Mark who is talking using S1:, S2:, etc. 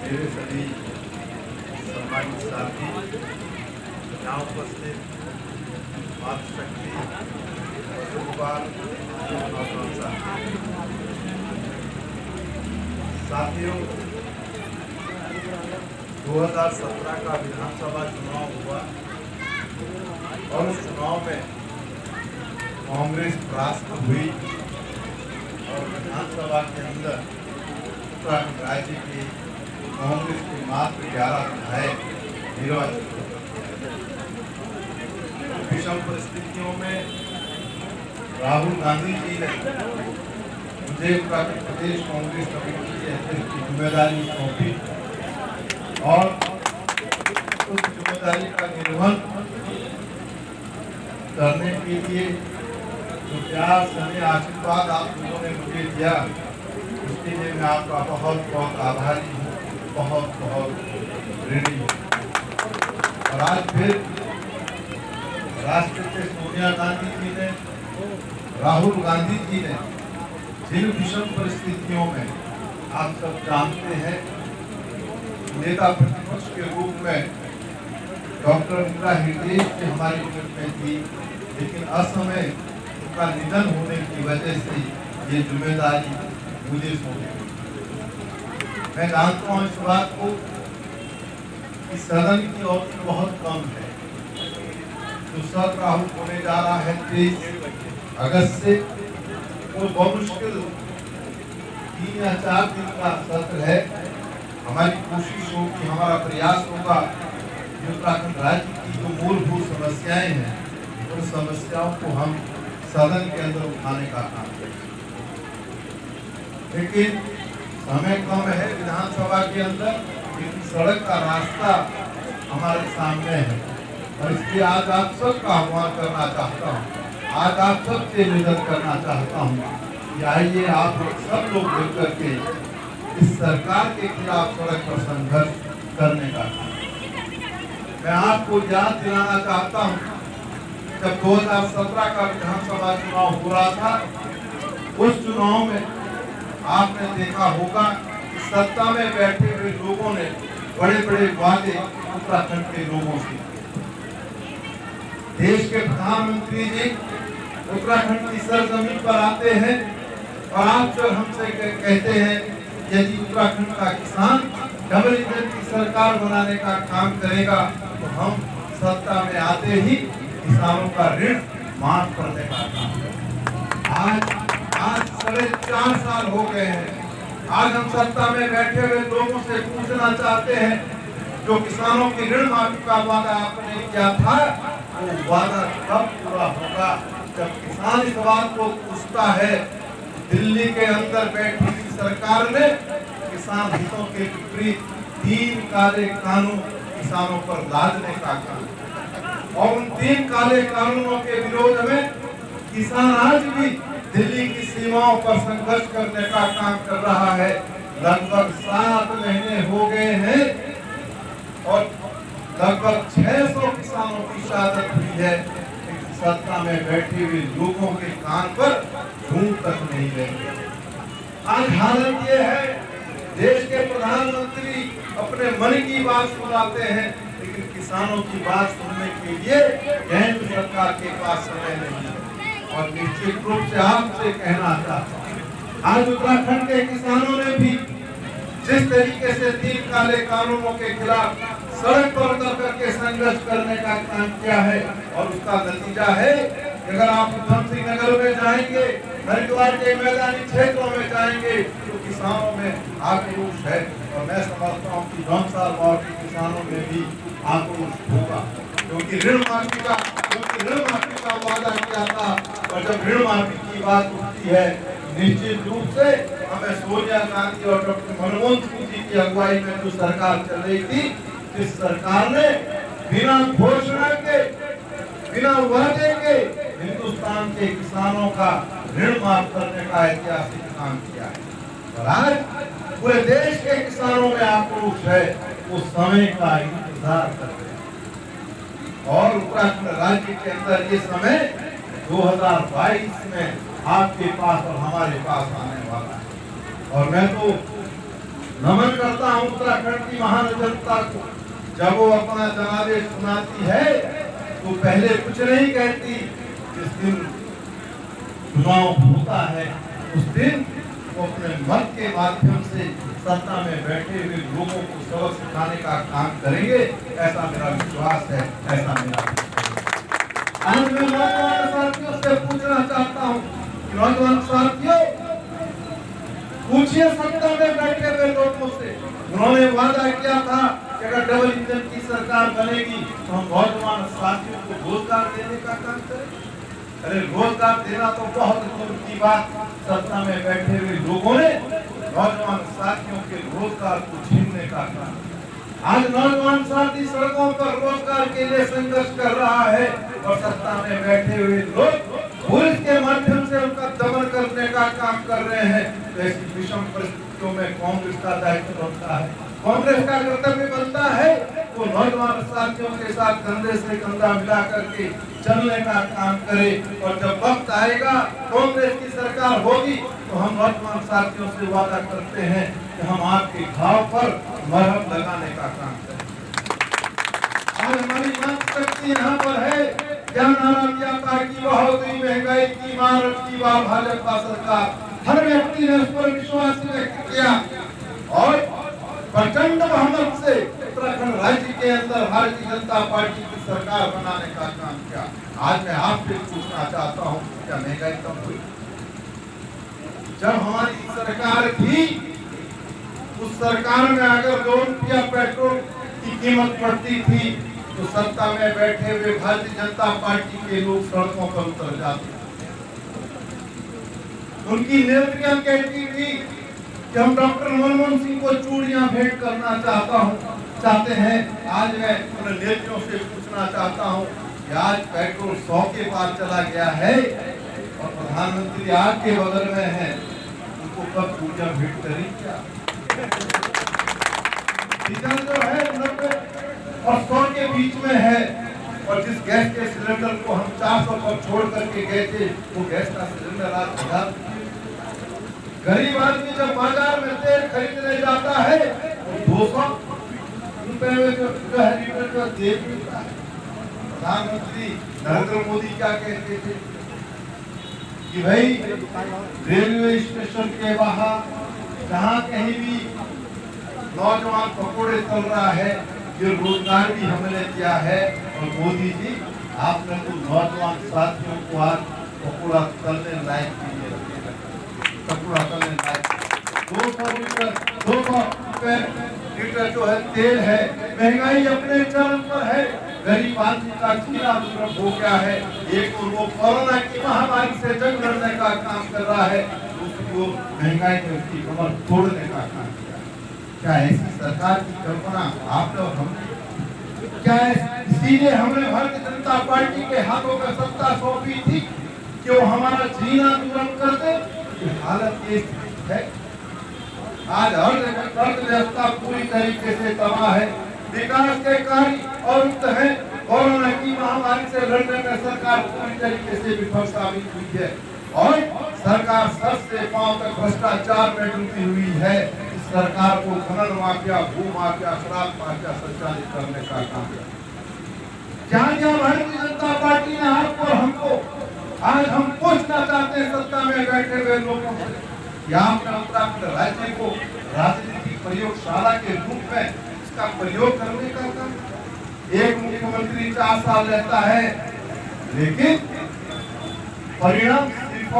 S1: मेरे सभी सम्मानित साथी, यहाँ उपस्थित मातृशक्ति साथियों, 2017 का विधानसभा चुनाव हुआ और उस चुनाव में कांग्रेस परास्त हुई और विधानसभा के अंदर उत्तराखंड राज्य की कांग्रेस के मात्र 11 विधायक निर्वाचित हुए। विषम परिस्थितियों में राहुल गांधी जी ने मुझे उत्तराखंड प्रदेश कांग्रेस कमेटी के अध्यक्ष की जिम्मेदारी सौंपी और उस जिम्मेदारी का निर्वहन करने के लिए जो प्यार स्नेह आशीर्वाद आप लोगों ने मुझे दिया, उसके लिए मैं आपका बहुत बहुत आभारी हूँ, बहुत बहुत ऋणी हूँ। और आज फिर राष्ट्रपति सोनिया गांधी जी ने, राहुल गांधी जी ने जिन विषम परिस्थितियों में आप सब जानते हैं, नेता प्रतिपक्ष के रूप में डॉक्टर इंदिरा हृदय से हमारी उम्र में थी, लेकिन असमय उनका निधन होने की वजह से ये जिम्मेदारी मुझे सौंपी। मैं जानता हूँ इस बात को कि सदन की अवधि बहुत कम है। जो सत्र आहूत होने जा रहा है 23 अगस्त से, वो बमुश्किल 3 या 4 दिन का सत्र है। हमारी कोशिश होगी, हमारा प्रयास होगा कि उत्तराखंड राज्य की जो मूलभूत समस्याएं हैं, उन समस्याओं को हम सदन के अंदर उठाने का काम करें। लेकिन समय कम है विधानसभा के अंदर, लेकिन सड़क का रास्ता हमारे सामने है और इसलिए आज आप सबका आह्वान करना चाहता हूँ, आज आप सबसे निवेदन करना चाहता हूँ कि आइए आप सब लोग मिलकर के इस सरकार के खिलाफ सड़क पर संघर्ष करने का काम। मैं आपको याद दिलाना चाहता हूँ, जब 2017 का विधानसभा चुनाव हो रहा था, उस चुनाव में आपने देखा होगा कि सत्ता में बैठे हुए लोगों ने बड़े बड़े वादे उत्तराखंड के लोगों से। देश के प्रधानमंत्री जी उत्तराखंड की सरजमीन पर आते हैं और आप जब हमसे कहते हैं यदि उत्तराखंड का किसान डबल इंजन की सरकार बनाने का काम करेगा तो हम सत्ता में आते ही किसानों का ऋण माफ करने का काम। आज 4.5 साल हो गए हैं। आज हम सत्ता में बैठे हुए लोगों से पूछना चाहते हैं, जो किसानों की ऋण माफी का वादा आपने किया था, वो वादा कब पूरा होगा? जब किसान इस बात को पूछता है, दिल्ली के अंदर बैठी सरकार ने किसान हितों के विपरीत 3 काले कानून किसानों पर लादने का काम, और उन 3 काले कानूनों के विरोध में किसान आज भी दिल्ली की सीमाओं पर संघर्ष करने का काम कर रहा है। लगभग 7 महीने हो गए हैं और लगभग 600 किसानों की शहादत हुई है। सत्ता में बैठे हुए लोगों के कान पर धूम तक नहीं लेंगे। आज हालत ये है, देश के प्रधानमंत्री अपने मन की बात सुनाते हैं, लेकिन किसानों की बात सुनने के लिए केंद्र सरकार के पास समय नहीं है। और निश्चित रूप से आपसे कहना चाहता हूँ, आज उत्तराखंड के किसानों ने भी जिस तरीके से 3 काले कानूनों के खिलाफ सड़क पर उतर करके संघर्ष करने का काम किया है, और उसका नतीजा है कि अगर आप उधम सिंह नगर में जाएंगे, हरिद्वार के मैदानी क्षेत्रों में जाएंगे, तो किसानों में आक्रोश है। और मैं समझता हूँ कि धर्मशाला वार्ड के किसानों में भी आक्रोश होगा, क्योंकि ऋण माफी का वादा किया था। और जब ऋण माफी की बात उठती है, निश्चित रूप से हमें सोनिया गांधी और डॉक्टर मनमोहन सिंह जी की अगुवाई में जो सरकार चल रही थी, इस सरकार ने बिना घोषणा के, बिना वादे के हिंदुस्तान के किसानों का ऋण माफ करने का ऐतिहासिक काम किया है। और आज पूरे देश के किसानों में आक्रोश है, वो समय का इंतजार कर रहे हैं। और उत्तराखंड राज्य के अंदर ये समय 2022 में आपके पास और हमारे पास आने वाला है। और मैं तो नमन करता हूँ उत्तराखंड की महान जनता को। जब वो अपना जनादेश सुनाती है तो पहले कुछ नहीं कहती। जिस दिन चुनाव होता है उस दिन वो अपने मत के माध्यम से सत्ता में बैठे हुए लोगों को सबक सिखाने का काम करेंगे, ऐसा मेरा विश्वास है, ऐसा मेरा। आज मैं नौजवान साथियों से पूछना चाहता हूँ, नौजवान साथियों पूछिए सत्ता में बैठे हुए लोगों से। उन्होंने वादा किया था कि अगर डबल इंजन की सरकार बनेगी तो हम नौजवान साथियों को रोजगार देने का काम करेंगे। अरे रोजगार देना तो बहुत दूर की बात, सत्ता में बैठे हुए लोगों ने नौजवान साथियों के रोजगार को छीनने का काम। आज नौजवान साथी सड़कों पर रोजगार के लिए संघर्ष कर रहा है और सत्ता में बैठे हुए लोग पुलिस के माध्यम से उनका दमन करने का काम कर रहे हैं। तो ऐसी विषम परिस्थितियों में कांग्रेस का दायित्व बनता है, कांग्रेस का कर्तव्य बनता है वो नौजवान साथियों के साथ कंधे से कंधा मिला करके चलने का काम करे। और जब वक्त आएगा कांग्रेस की सरकार होगी तो हम नौजवान साथियों से वादा करते हैं कि हम आपके घाव पर मरहम लगाने का काम करें। आज हमारी मांग शक्ति यहाँ पर है। क्या नारा दिया था कि बढ़ोतरी महंगाई की मार की बार भाजपा सरकार। हर व्यक्ति ने उस पर विश्वास व्यक्त किया और प्रचंड बहुमत से उत्तराखंड राज्य के अंदर भारतीय जनता पार्टी की सरकार बनाने का काम किया। आज मैं आपसे पूछना चाहता हूँ, क्या महंगाई कम हुई? जब हमारी सरकार थी उस सरकार में अगर 2 रुपया पेट्रोल की कीमत बढ़ती थी तो सत्ता में बैठे हुए भारतीय जनता पार्टी के लोग सड़कों पर उतर जाते। उनकी नेत्रियां कहती थी कि हम डॉक्टर मनमोहन सिंह को चूड़ियां भेंट करना चाहते हैं। आज मैं उन नेत्रियों से पूछना चाहता हूं कि आज पेट्रोल 100 के पार चला गया है और प्रधानमंत्री आपके बगल में है, उनको कब चूड़ियां भेंट करी? क्या डीजल जो है 90 और 100 के बीच में है और जिस गैस के सिलेंडर को हम 400 पर छोड़ करके गए थे वो गैस का सिलेंडर आज 1000। गरीब आदमी जब बाजार में तेल खरीदने जाता है तो 200 रुपए में जो है लीटर का तेल मिलता है। प्रधानमंत्री नरेंद्र मोदी क्या कहते थे कि भाई रेलवे स्टेशन के बाहर जहाँ कहीं भी नौजवान पकौड़े चल रहा है ये रोजगार भी हमने दिया है। और मोदी जी आपने तो नौजवान साथियों को आज पकौड़ा तलने लायक कीजिए, पकौड़ा तलने लायक 200 रुपए लीटर जो है तेल है। महंगाई अपने चरम पर है, गरीब आदमी का जीना दुर्लभ हो गया है। एक तो वो कोरोना की महामारी से जंग लड़ने का काम कर रहा है, दूसरी वो महंगाई में उसकी कमर तोड़ने का काम किया। क्या ऐसी सरकार की कल्पना आप लोग हम क्या इसीलिए हमने भारतीय जनता पार्टी के हाथों में सत्ता सौंपी थी कि वो हमारा जीना दुर्लभ कर दे? हालत ये है आज हर जगह अर्थव्यवस्था पूरी तरीके से तबाह है, विकास के कार्य और है। कोरोना की महामारी से लड़ने में सरकार पूरी तरीके से विफल साबित हुई है और सरकार सर से पांव तक भ्रष्टाचार में डूबी हुई है। इस सरकार को खनन माफिया, भू माफिया, शराब माफिया संचालित करने का काम है। जहाँ भारतीय जनता पार्टी ने आपको हमको आज हम पूछना चाहते हैं सत्ता में बैठे हुए लोगों से, आपने उत्तराखंड राज्य को राजनीतिक प्रयोगशाला के रूप में इसका प्रयोग करने का काम। एक मुख्यमंत्री 4 साल रहता है लेकिन परिणाम सिर्फ